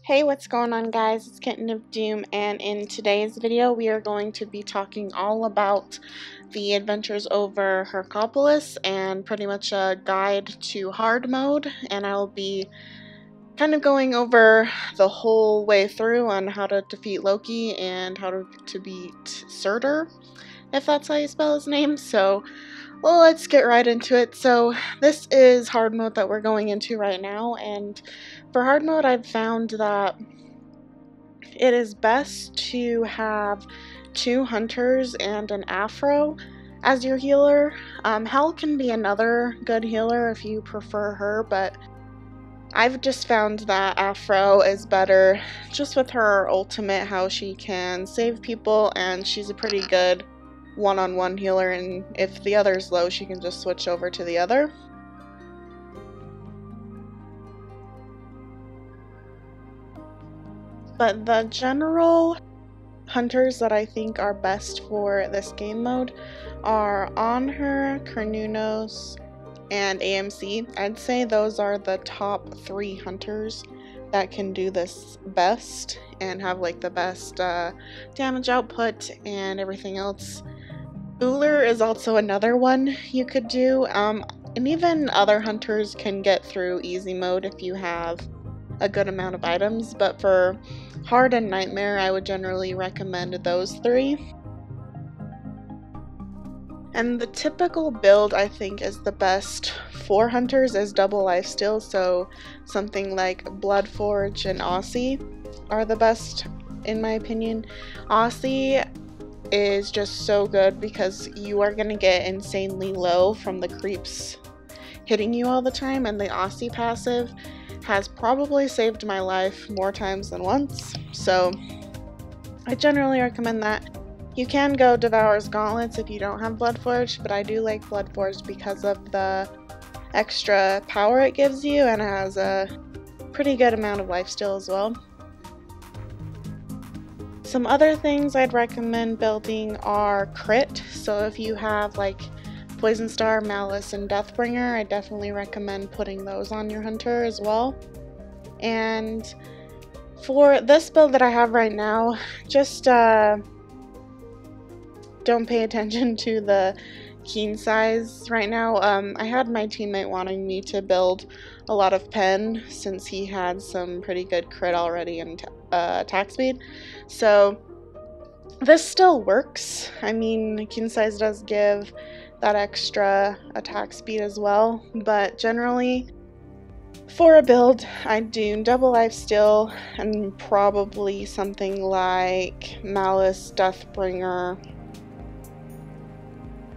Hey, what's going on, guys? It's Kitten of Doom, and in today's video we are going to be talking all about the adventures over Hercopolis and pretty much a guide to hard mode, and I'll be kind of going over the whole way through on how to defeat Loki and how to beat Serdar, if that's how you spell his name. So, well, let's get right into it. So this is hard mode that we're going into right now, and for hard mode I've found that it is best to have 2 hunters and an afro as your healer. Hel can be another good healer if you prefer her, but I've just found that afro is better just with her ultimate, how she can save people, and she's a pretty good one-on-one healer, and if the other's low she can just switch over to the other. But the general hunters that I think are best for this game mode are Anhur, Carnunos, and AMC. I'd say those are the top 3 hunters that can do this best and have like the best damage output and everything else. Uller is also another one you could do, and even other hunters can get through easy mode if you have a good amount of items, but for hard and nightmare I would generally recommend those 3. And the typical build I think is the best for hunters is double lifesteal, so something like Bloodforge and Aussie are the best in my opinion. Aussie is just so good because you are going to get insanely low from the creeps hitting you all the time, and the Aussie passive has probably saved my life more times than once, so I generally recommend that. You can go Devourer's Gauntlets if you don't have Bloodforged, but I do like Bloodforged because of the extra power it gives you, and it has a pretty good amount of lifesteal as well. Some other things I'd recommend building are crit, so if you have like Poison Star, Malice, and Deathbringer, I definitely recommend putting those on your hunter as well. And for this build that I have right now, just don't pay attention to the keen size right now. I had my teammate wanting me to build a lot of pen since he had some pretty good crit already and attack speed, so this still works. I mean, keen size does give that extra attack speed as well, but generally for a build I'd do double lifesteal and probably something like Malice, Deathbringer,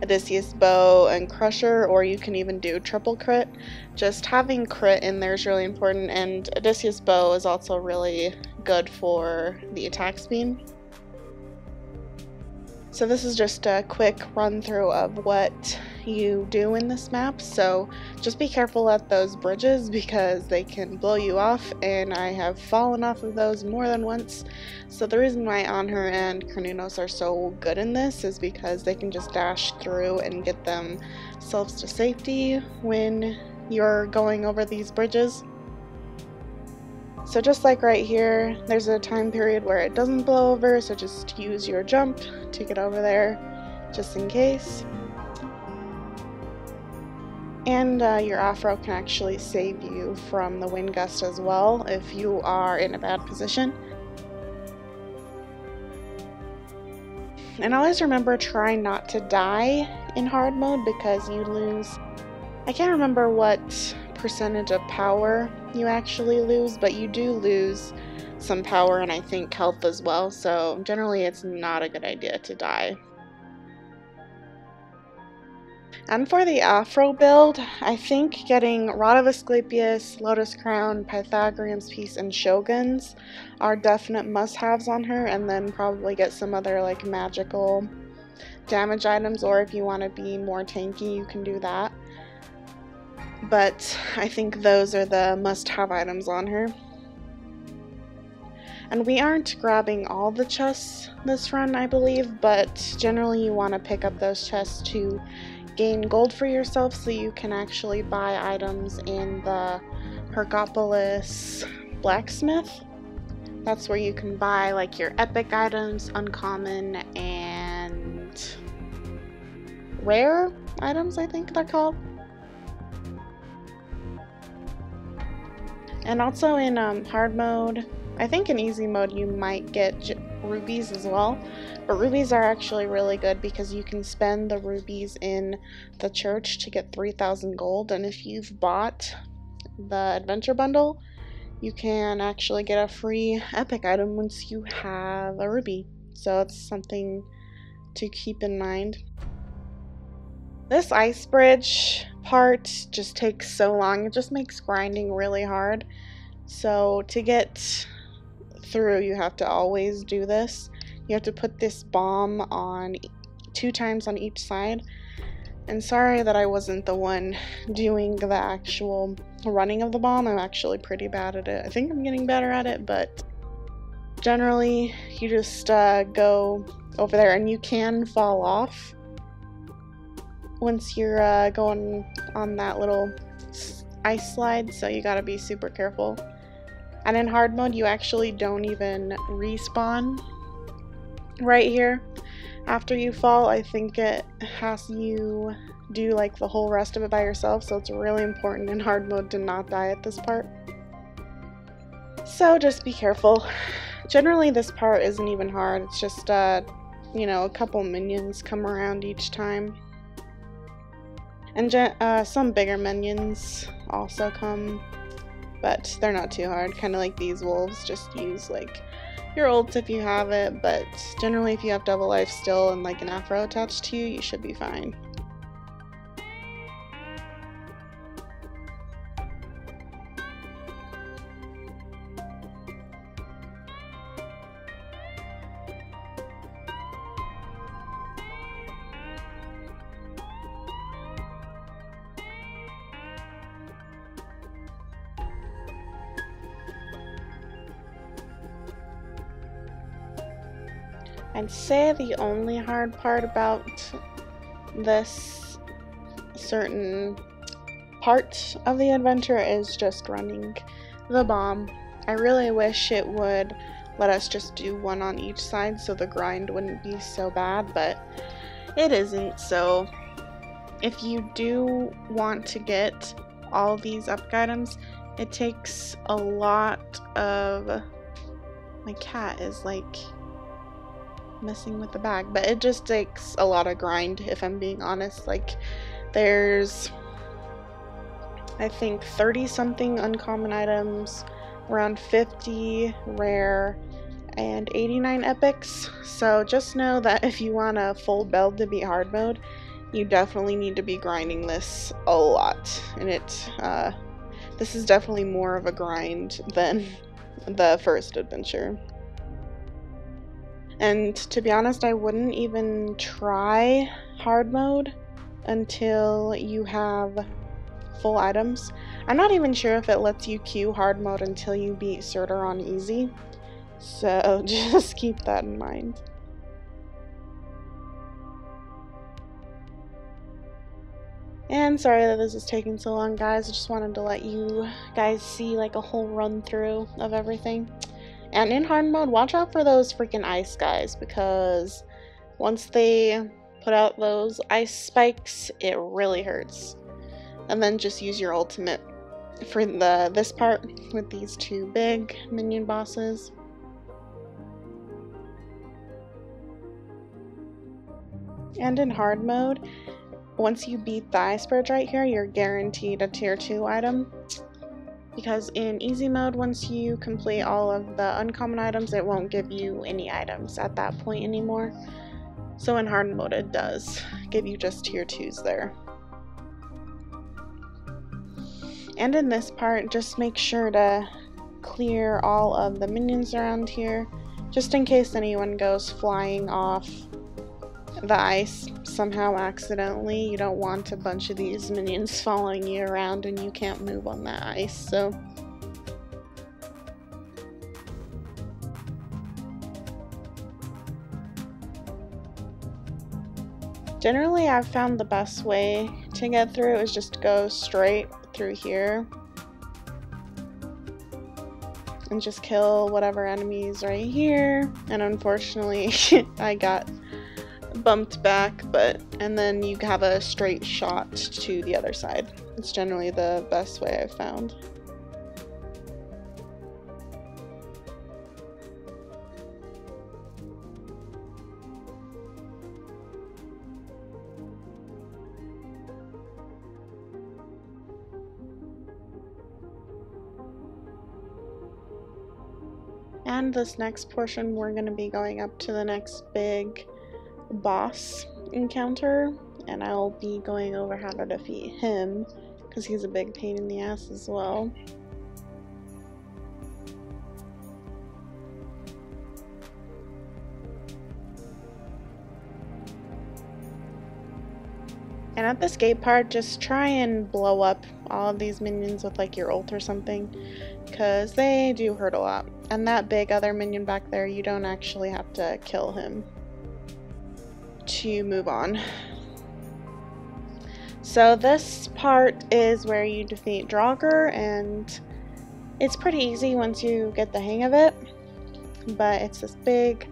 Odysseus Bow, and Crusher, or you can even do triple crit. Just having crit in there is really important, and Odysseus Bow is also really good for the attack speed. So this is just a quick run through of what you do in this map, so just be careful at those bridges because they can blow you off, and I have fallen off of those more than once. So the reason why Anhur and Carnunos are so good in this is because they can just dash through and get themselves to safety when you're going over these bridges. So just like right here, there's a time period where it doesn't blow over, so just use your jump to get over there, just in case. And your afro can actually save you from the wind gust as well if you are in a bad position. And always remember, try not to die in hard mode because you lose, I can't remember what percentage of power you actually lose, but you do lose some power and I think health as well, so generally it's not a good idea to die. And for the afro build, I think getting Rod of Asclepius, Lotus Crown, Pythagorean's Piece, and Shoguns are definite must-haves on her, and then probably get some other like magical damage items, or if you want to be more tanky you can do that. But I think those are the must-have items on her. And we aren't grabbing all the chests this run, I believe, but generally you want to pick up those chests to gain gold for yourself so you can actually buy items in the Hercopolis blacksmith. That's where you can buy like your epic items, uncommon, and rare items, I think they're called. And also in hard mode, I think in easy mode you might get rubies as well, but rubies are actually really good because you can spend the rubies in the church to get 3,000 gold, and if you've bought the adventure bundle, you can actually get a free epic item once you have a ruby. So it's something to keep in mind. This ice bridge part just takes so long. It just makes grinding really hard. So to get through, you have to always do this. You have to put this bomb on 2 times on each side. And sorry that I wasn't the one doing the actual running of the bomb. I'm actually pretty bad at it. I think I'm getting better at it, but generally you just go over there, and you can fall off once you're going on that little ice slide, so you gotta be super careful. And in hard mode, you actually don't even respawn right here after you fall. I think it has you do like the whole rest of it by yourself, so it's really important in hard mode to not die at this part. So just be careful. Generally this part isn't even hard, it's just you know, a couple minions come around each time. And some bigger minions also come, but they're not too hard, kind of like these wolves. Just use like your ults if you have it, but generally if you have double life still and like an afro attached to you, you should be fine. I'd say the only hard part about this certain part of the adventure is just running the bomb. I really wish it would let us just do one on each side so the grind wouldn't be so bad, but it isn't. So if you do want to get all these epic items, it takes a lot of... My cat is like messing with the bag, but it just takes a lot of grind, if I'm being honest. Like there's, I think, 30 something uncommon items, around 50 rare, and 89 epics. So just know that if you want a full build to be hard mode, you definitely need to be grinding this a lot, and this is definitely more of a grind than the first adventure. And to be honest, I wouldn't even try hard mode until you have full items. I'm not even sure if it lets you queue hard mode until you beat Serdar on easy, so just keep that in mind. And sorry that this is taking so long, guys. I just wanted to let you guys see like a whole run through of everything. And in hard mode, watch out for those freaking ice guys, because once they put out those ice spikes, it really hurts. And then just use your ultimate for this part with these 2 big minion bosses. And in hard mode, once you beat the ice bridge right here, you're guaranteed a tier 2 item. Because in easy mode, once you complete all of the uncommon items, it won't give you any items at that point anymore. So in hard mode, it does give you just tier 2s there. And in this part, just make sure to clear all of the minions around here, just in case anyone goes flying off the ice somehow accidentally. You don't want a bunch of these minions following you around and you can't move on that ice. So generally I've found the best way to get through is just go straight through here. and just kill whatever enemies right here. And unfortunately I got bumped back, and then you have a straight shot to the other side. It's generally the best way I've found. And this next portion, we're going to be going up to the next big boss encounter, and I'll be going over how to defeat him because he's a big pain in the ass as well. And at the escape part, just try and blow up all of these minions with like your ult or something, because they do hurt a lot. And that big other minion back there, you don't actually have to kill him to move on. So this part is where you defeat Draugr, and it's pretty easy once you get the hang of it. But it's this big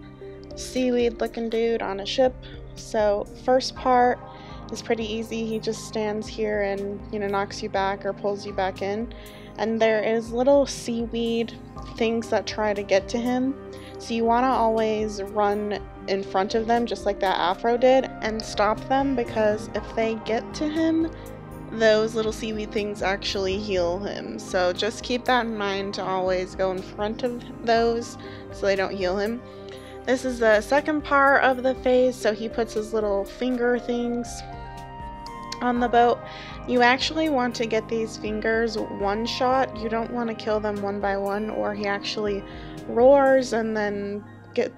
seaweed looking dude on a ship. So first part is pretty easy. He just stands here and, you know, knocks you back or pulls you back in. And there is little seaweed things that try to get to him. So you want to always run in front of them just like that Afro did and stop them, because if they get to him, those little seaweed things actually heal him. So just keep that in mind to always go in front of those so they don't heal him. This is the second part of the phase, so he puts his little finger things on the boat. You actually want to get these fingers one shot. You don't want to kill them one by one, or he actually roars and then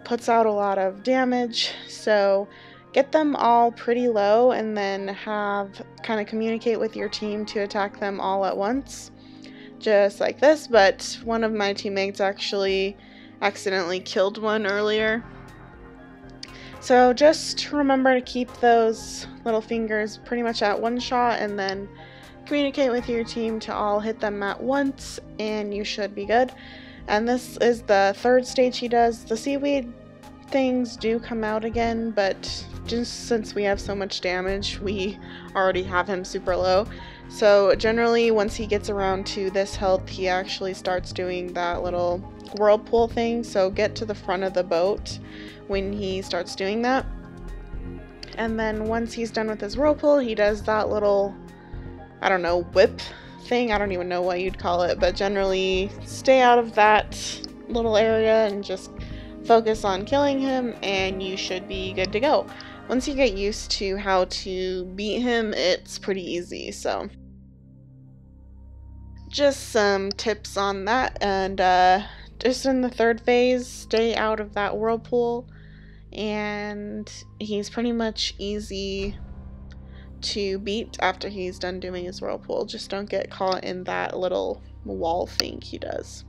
puts out a lot of damage. So get them all pretty low and then have kind of communicate with your team to attack them all at once, just like this. But one of my teammates actually accidentally killed one earlier. So just remember to keep those little fingers pretty much at one shot and then communicate with your team to all hit them at once, and you should be good. And this is the third stage he does. The seaweed things do come out again, but just since we have so much damage, we already have him super low. So generally once he gets around to this health, he actually starts doing that little whirlpool thing. So get to the front of the boat when he starts doing that. And then once he's done with his whirlpool, he does that little, I don't know, whip thing. I don't even know what you'd call it, but generally stay out of that little area and just focus on killing him, and you should be good to go. Once you get used to how to beat him, it's pretty easy. So just some tips on that. And just in the third phase, stay out of that whirlpool, and he's pretty much easy to beat after he's done doing his whirlpool. Just don't get caught in that little wall thing he does.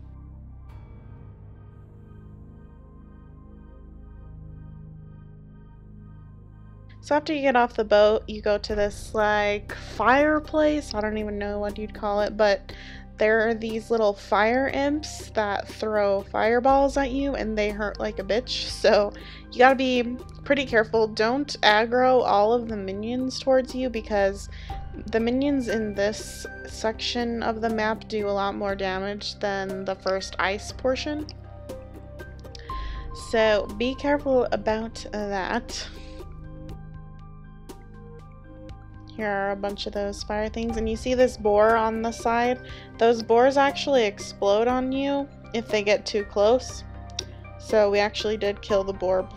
So after you get off the boat, you go to this like fireplace. I don't even know what you'd call it, but there are these little fire imps that throw fireballs at you, and they hurt like a bitch. So you gotta be pretty careful. Don't aggro all of the minions towards you, because the minions in this section of the map do a lot more damage than the first ice portion. So be careful about that. Here are a bunch of those fire things, and you see this boar on the side. Those boars actually explode on you if they get too close. So we actually did kill the boar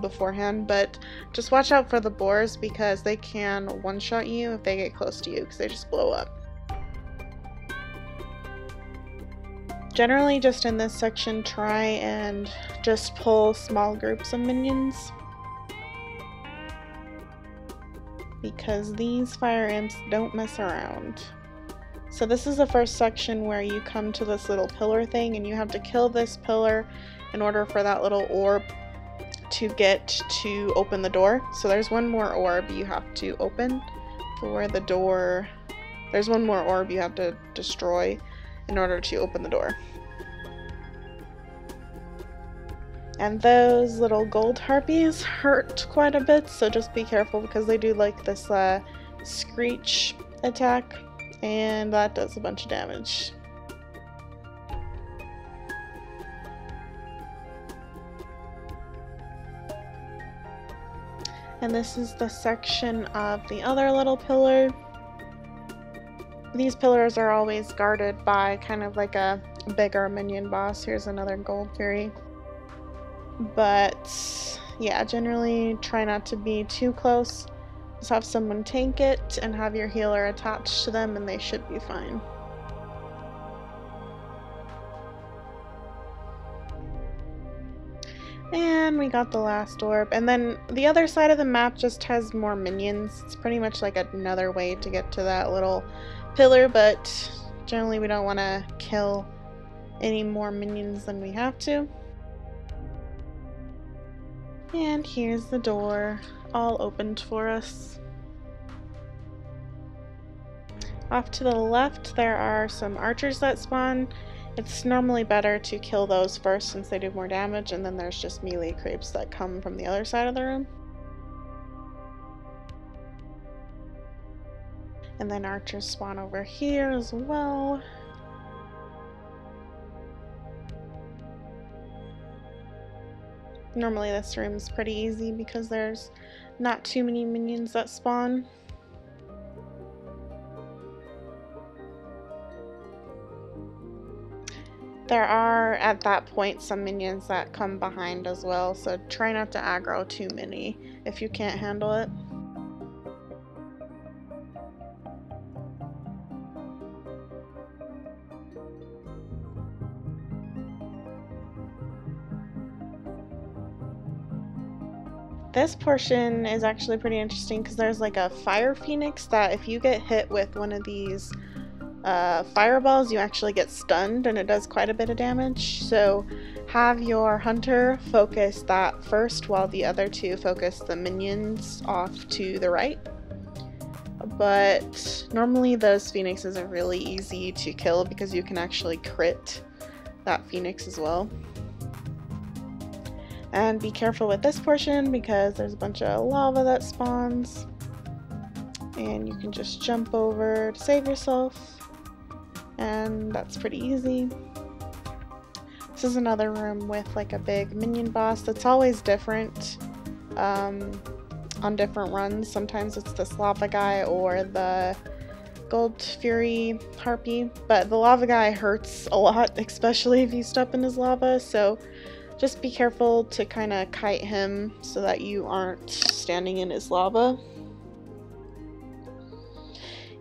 beforehand, but just watch out for the boars because they can one-shot you if they get close to you, because they just blow up. Generally, just in this section, try and just pull small groups of minions, because these fire imps don't mess around. So this is the first section where you come to this little pillar thing, and you have to kill this pillar in order for that little orb to get to open the door. So there's one more orb you have to open for the door. There's one more orb you have to destroy in order to open the door. And those little gold harpies hurt quite a bit, so just be careful because they do like this screech attack, and that does a bunch of damage. And this is the section of the other little pillar. These pillars are always guarded by kind of like a bigger minion boss. Here's another gold fury. But yeah, generally try not to be too close. Just have someone tank it and have your healer attached to them and they should be fine. And we got the last orb. And then the other side of the map just has more minions. It's pretty much like another way to get to that little pillar, but generally we don't want to kill any more minions than we have to. And here's the door, all opened for us. Off to the left there are some archers that spawn. It's normally better to kill those first since they do more damage, and then there's just melee creeps that come from the other side of the room. And then archers spawn over here as well. Normally this room is pretty easy because there's not too many minions that spawn. There are, at that point, some minions that come behind as well, so try not to aggro too many if you can't handle it. This portion is actually pretty interesting because there's like a fire phoenix that if you get hit with one of these fireballs, you actually get stunned and it does quite a bit of damage. So have your hunter focus that first while the other two focus the minions off to the right. But normally those phoenixes are really easy to kill because you can actually crit that phoenix as well. And be careful with this portion because there's a bunch of lava that spawns and you can just jump over to save yourself, and that's pretty easy. This is another room with like a big minion boss that's always different on different runs. Sometimes it's this lava guy or the gold fury harpy, but the lava guy hurts a lot, especially if you step in his lava, so just be careful to kind of kite him so that you aren't standing in his lava.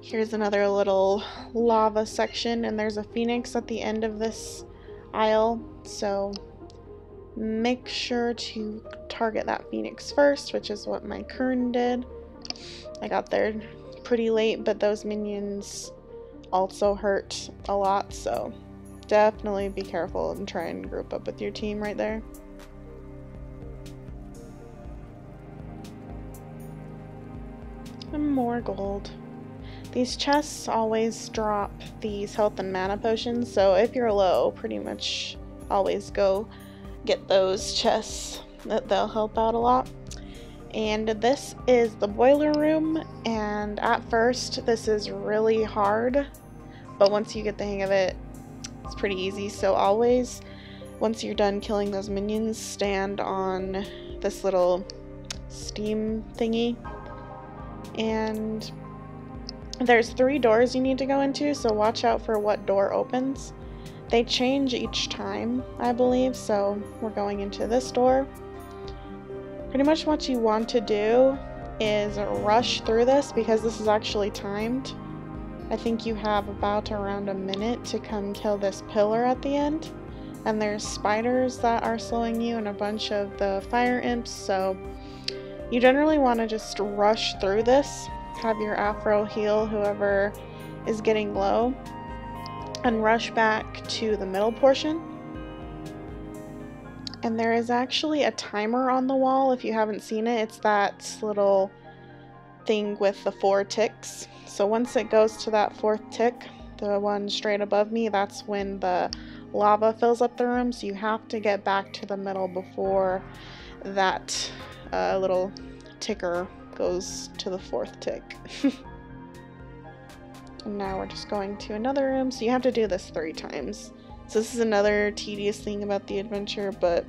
Here's another little lava section, and there's a phoenix at the end of this aisle, so make sure to target that phoenix first, which is what my Kern did. I got there pretty late, but those minions also hurt a lot, so definitely be careful and try and group up with your team right there. And more gold. These chests always drop these health and mana potions, so if you're low, pretty much always go get those chests. They'll help out a lot. And this is the boiler room, and at first this is really hard, but once you get the hang of it, it's pretty easy. So always, once you're done killing those minions, stand on this little steam thingy, and there's 3 doors you need to go into, so watch out for what door opens. They change each time, I believe, so we're going into this door. Pretty much what you want to do is rush through this because this is actually timed. I think you have about around a minute to come kill this pillar at the end. And there's spiders that are slowing you and a bunch of the fire imps, so you generally want to just rush through this. Have your Afro heal whoever is getting low and rush back to the middle portion. And there is actually a timer on the wall if you haven't seen it. It's that little thing with the 4 ticks. So once it goes to that 4th tick, the one straight above me, that's when the lava fills up the room, so you have to get back to the middle before that little ticker goes to the 4th tick. And now we're just going to another room, so you have to do this 3 times. So this is another tedious thing about the adventure, but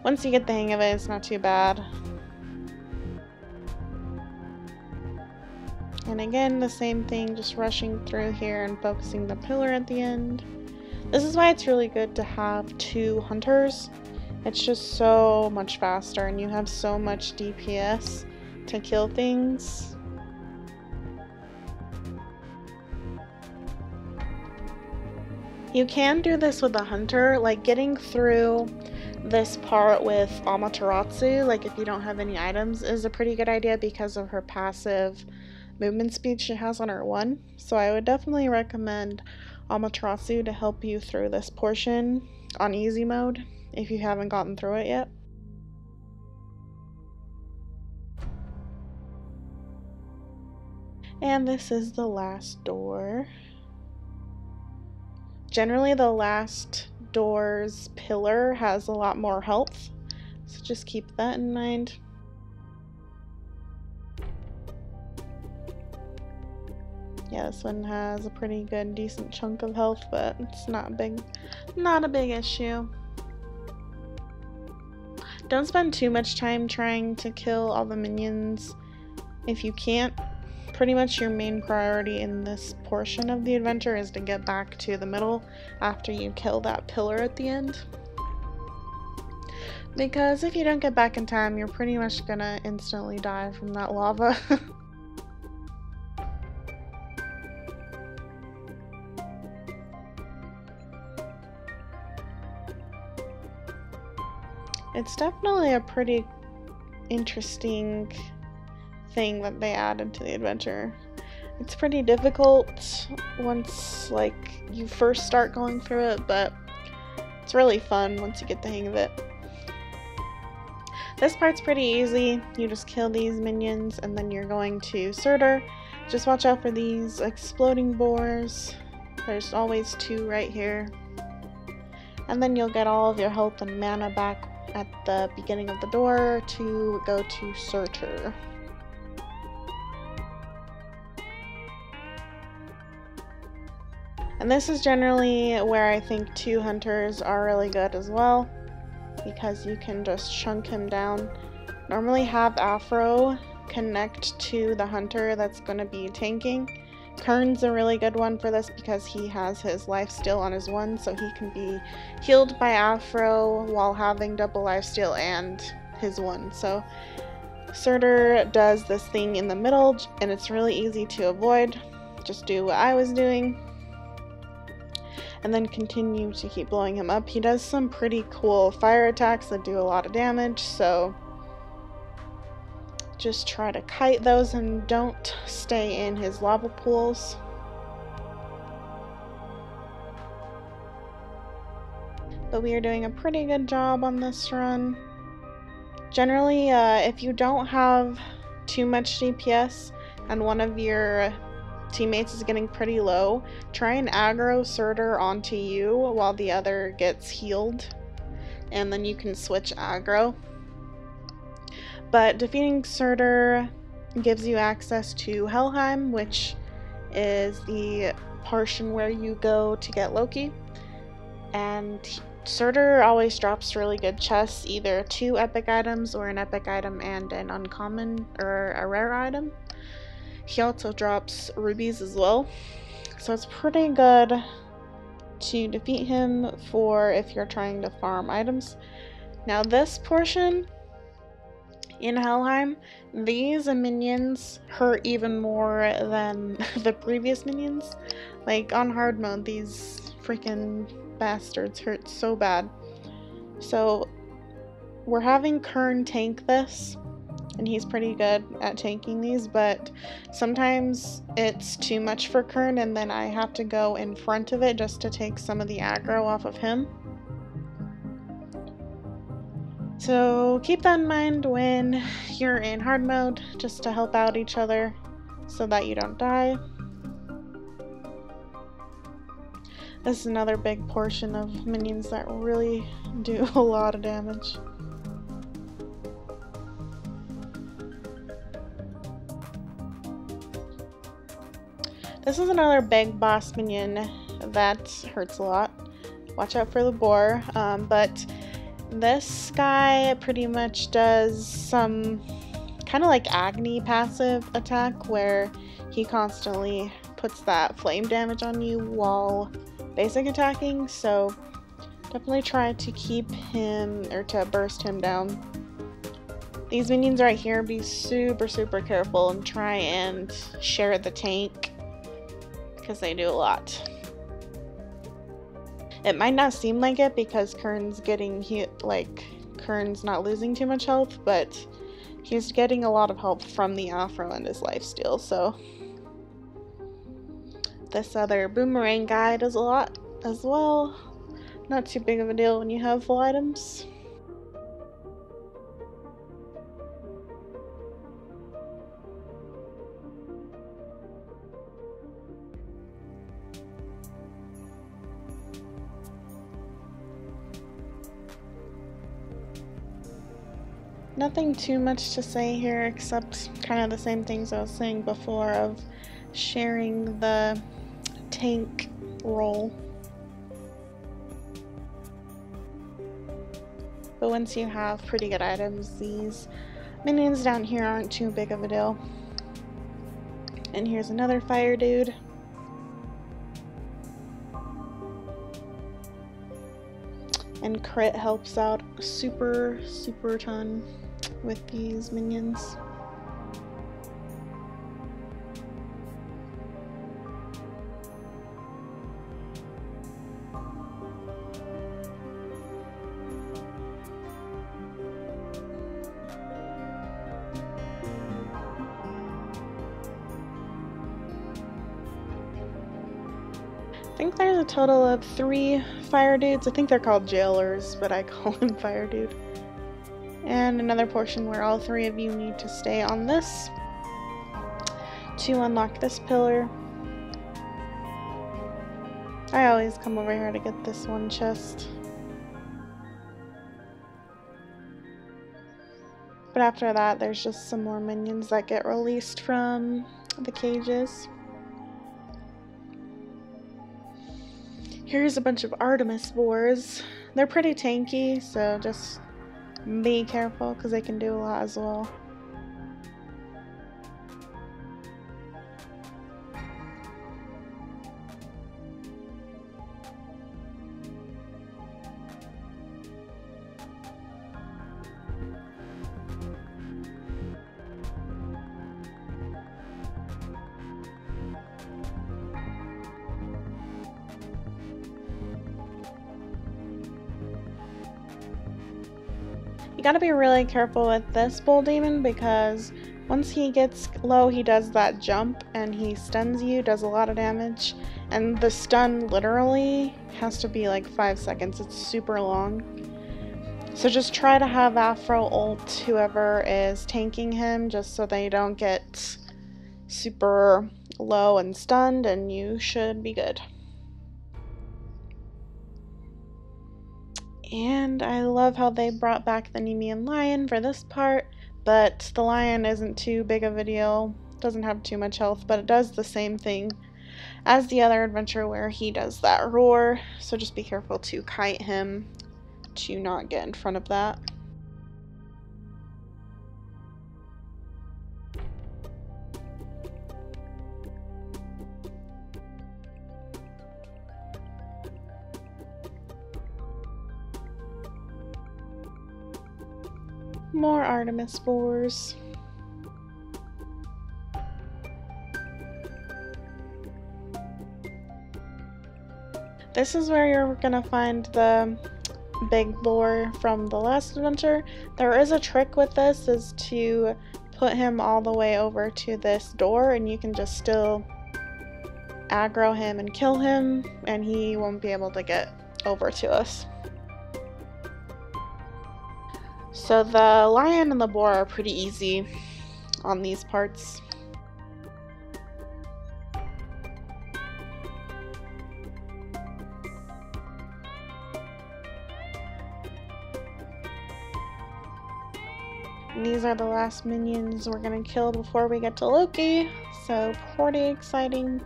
once you get the hang of it, it's not too bad. And again, the same thing, just rushing through here and focusing the pillar at the end. This is why it's really good to have 2 hunters. It's just so much faster, and you have so much DPS to kill things. You can do this with a hunter, like getting through this part with Amaterasu, like if you don't have any items, is a pretty good idea because of her passive movement speed she has on her 1. So I would definitely recommend Amaterasu to help you through this portion on easy mode if you haven't gotten through it yet. And this is the last door. Generally the last door's pillar has a lot more health, so just keep that in mind. Yeah, this one has a pretty good, decent chunk of health, but it's not a big issue. Don't spend too much time trying to kill all the minions if you can't. Pretty much your main priority in this portion of the adventure is to get back to the middle after you kill that pillar at the end. Because if you don't get back in time, you're pretty much gonna instantly die from that lava. It's definitely a pretty interesting thing that they added to the adventure. It's pretty difficult once like you first start going through it, but it's really fun once you get the hang of it. This part's pretty easy. You just kill these minions and then you're going to Serdar. Just watch out for these exploding boars. There's always 2 right here. And then you'll get all of your health and mana back at the beginning of the door to go to Serdar. And this is generally where I think 2 hunters are really good as well, because you can just chunk him down. Normally have Afro connect to the hunter that's going to be tanking. Kern's a really good one for this because he has his lifesteal on his 1, so he can be healed by Afro while having double lifesteal and his 1. So Serdar does this thing in the middle, and it's really easy to avoid. Just do what I was doing, and then continue to keep blowing him up. He does some pretty cool fire attacks that do a lot of damage, so just try to kite those and don't stay in his lava pools. But we are doing a pretty good job on this run. Generally, if you don't have too much DPS and one of your teammates is getting pretty low, try and aggro Serdar onto you while the other gets healed, and then you can switch aggro. But defeating Serdar gives you access to Helheim, which is the portion where you go to get Loki. And Serdar always drops really good chests, either 2 epic items or an epic item and an uncommon or a rare item. He also drops rubies as well. So it's pretty good to defeat him for if you're trying to farm items. Now this portion in Helheim, these minions hurt even more than the previous minions. Like on hard mode, these freaking bastards hurt so bad. So we're having Kern tank this, and he's pretty good at tanking these, but sometimes it's too much for Kern, and then I have to go in front of it just to take some of the aggro off of him. So keep that in mind when you're in hard mode, just to help out each other so that you don't die. This is another big portion of minions that really do a lot of damage. This is another big boss minion that hurts a lot. Watch out for the boar, but this guy pretty much does some kind of like Agni passive attack where he constantly puts that flame damage on you while basic attacking, so definitely try to keep him or to burst him down. These minions right here, be super careful and try and share the tank because they do a lot. It might not seem like it because Kern's getting hit, like Kern's not losing too much health, but he's getting a lot of help from the Afro and his lifesteal, so this other boomerang guy does a lot as well. Not too big of a deal when you have full items. Nothing too much to say here except kind of the same things I was saying before of sharing the tank role. But once you have pretty good items, these minions down here aren't too big of a deal. And here's another fire dude. And crit helps out super ton with these minions. I think there's a total of 3 fire dudes. I think they're called jailers, but I call him fire dude. And another portion where all 3 of you need to stay on this to unlock this pillar. I always come over here to get this one chest. But after that, there's just some more minions that get released from the cages. Here's a bunch of Artemis boars. They're pretty tanky, so just be careful because they can do a lot as well. You gotta be really careful with this bull demon because once he gets low, he does that jump and he stuns you, does a lot of damage, and the stun literally has to be like 5 seconds. It's super long. So just try to have Afro ult whoever is tanking him just so they don't get super low and stunned, and you should be good. And I love how they brought back the Nemean lion for this part, but the lion isn't too big of a deal. Doesn't have too much health, but it does the same thing as the other adventure where he does that roar. So just be careful to kite him to not get in front of that. More Artemis boars. This is where you're gonna find the big boar from the last adventure. There is a trick with this, is to put him all the way over to this door and you can just still aggro him and kill him and he won't be able to get over to us. So the lion and the boar are pretty easy on these parts. And these are the last minions we're gonna kill before we get to Loki, so pretty exciting.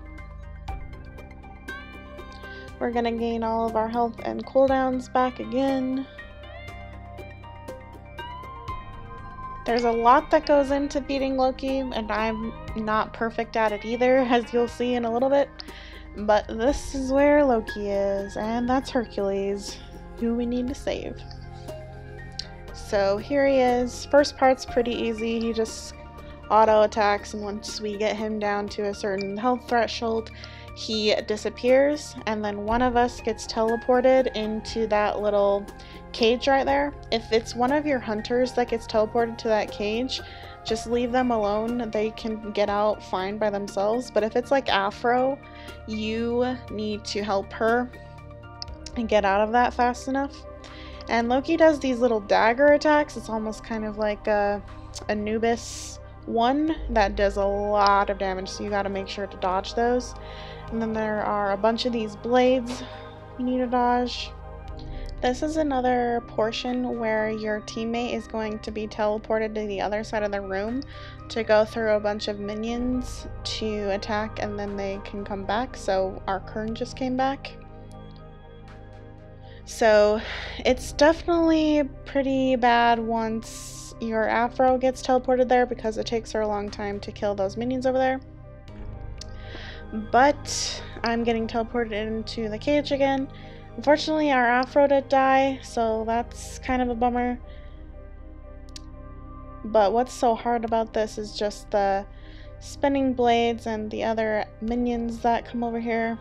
We're gonna gain all of our health and cooldowns back again. There's a lot that goes into beating Loki, and I'm not perfect at it either, as you'll see in a little bit. But this is where Loki is, and that's Hercules, who we need to save. So here he is. First part's pretty easy. He just auto attacks, and once we get him down to a certain health threshold, he disappears, and then one of us gets teleported into that little cage right there. If it's one of your hunters that gets teleported to that cage, just leave them alone. They can get out fine by themselves. But if it's like Afro, you need to help her and get out of that fast enough. And Loki does these little dagger attacks. It's almost kind of like a Anubis one that does a lot of damage, so you got to make sure to dodge those. And then there are a bunch of these blades you need to dodge. This is another portion where your teammate is going to be teleported to the other side of the room to go through a bunch of minions to attack, and then they can come back. So our Kern just came back. So it's definitely pretty bad once your Afro gets teleported there, because it takes her a long time to kill those minions over there. But I'm getting teleported into the cage again. Unfortunately, our Afro did die, so that's kind of a bummer. But what's so hard about this is just the spinning blades and the other minions that come over here.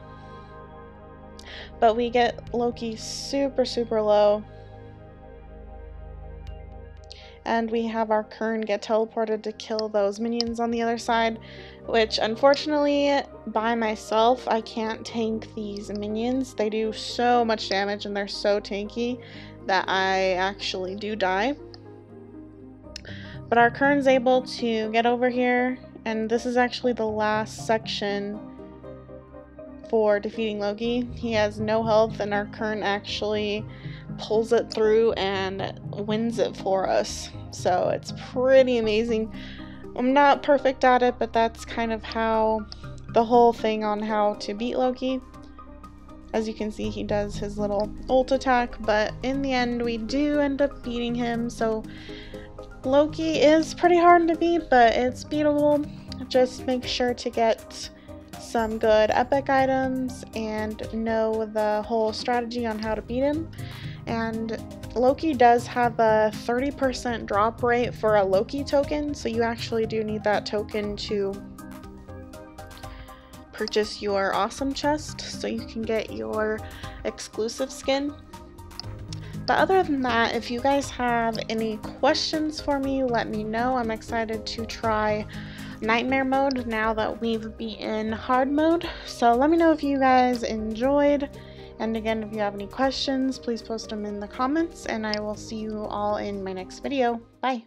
But we get Loki super low. And we have our Kern get teleported to kill those minions on the other side, which unfortunately by myself I can't tank these minions. They do so much damage and they're so tanky that I actually do die. But our Kern's able to get over here, and this is actually the last section for defeating Loki. He has no health, and our Kern actually pulls it through and wins it for us. So it's pretty amazing. I'm not perfect at it, but that's kind of how the whole thing on how to beat Loki. As you can see, he does his little ult attack, but in the end we do end up beating him. So Loki is pretty hard to beat, but it's beatable. Just make sure to get some good epic items and know the whole strategy on how to beat him. And Loki does have a 30% drop rate for a Loki token, so you actually do need that token to purchase your awesome chest so you can get your exclusive skin. But other than that, if you guys have any questions for me, let me know. I'm excited to try nightmare mode now that we've beaten hard mode. So let me know if you guys enjoyed. And again, if you have any questions, please post them in the comments, and I will see you all in my next video. Bye!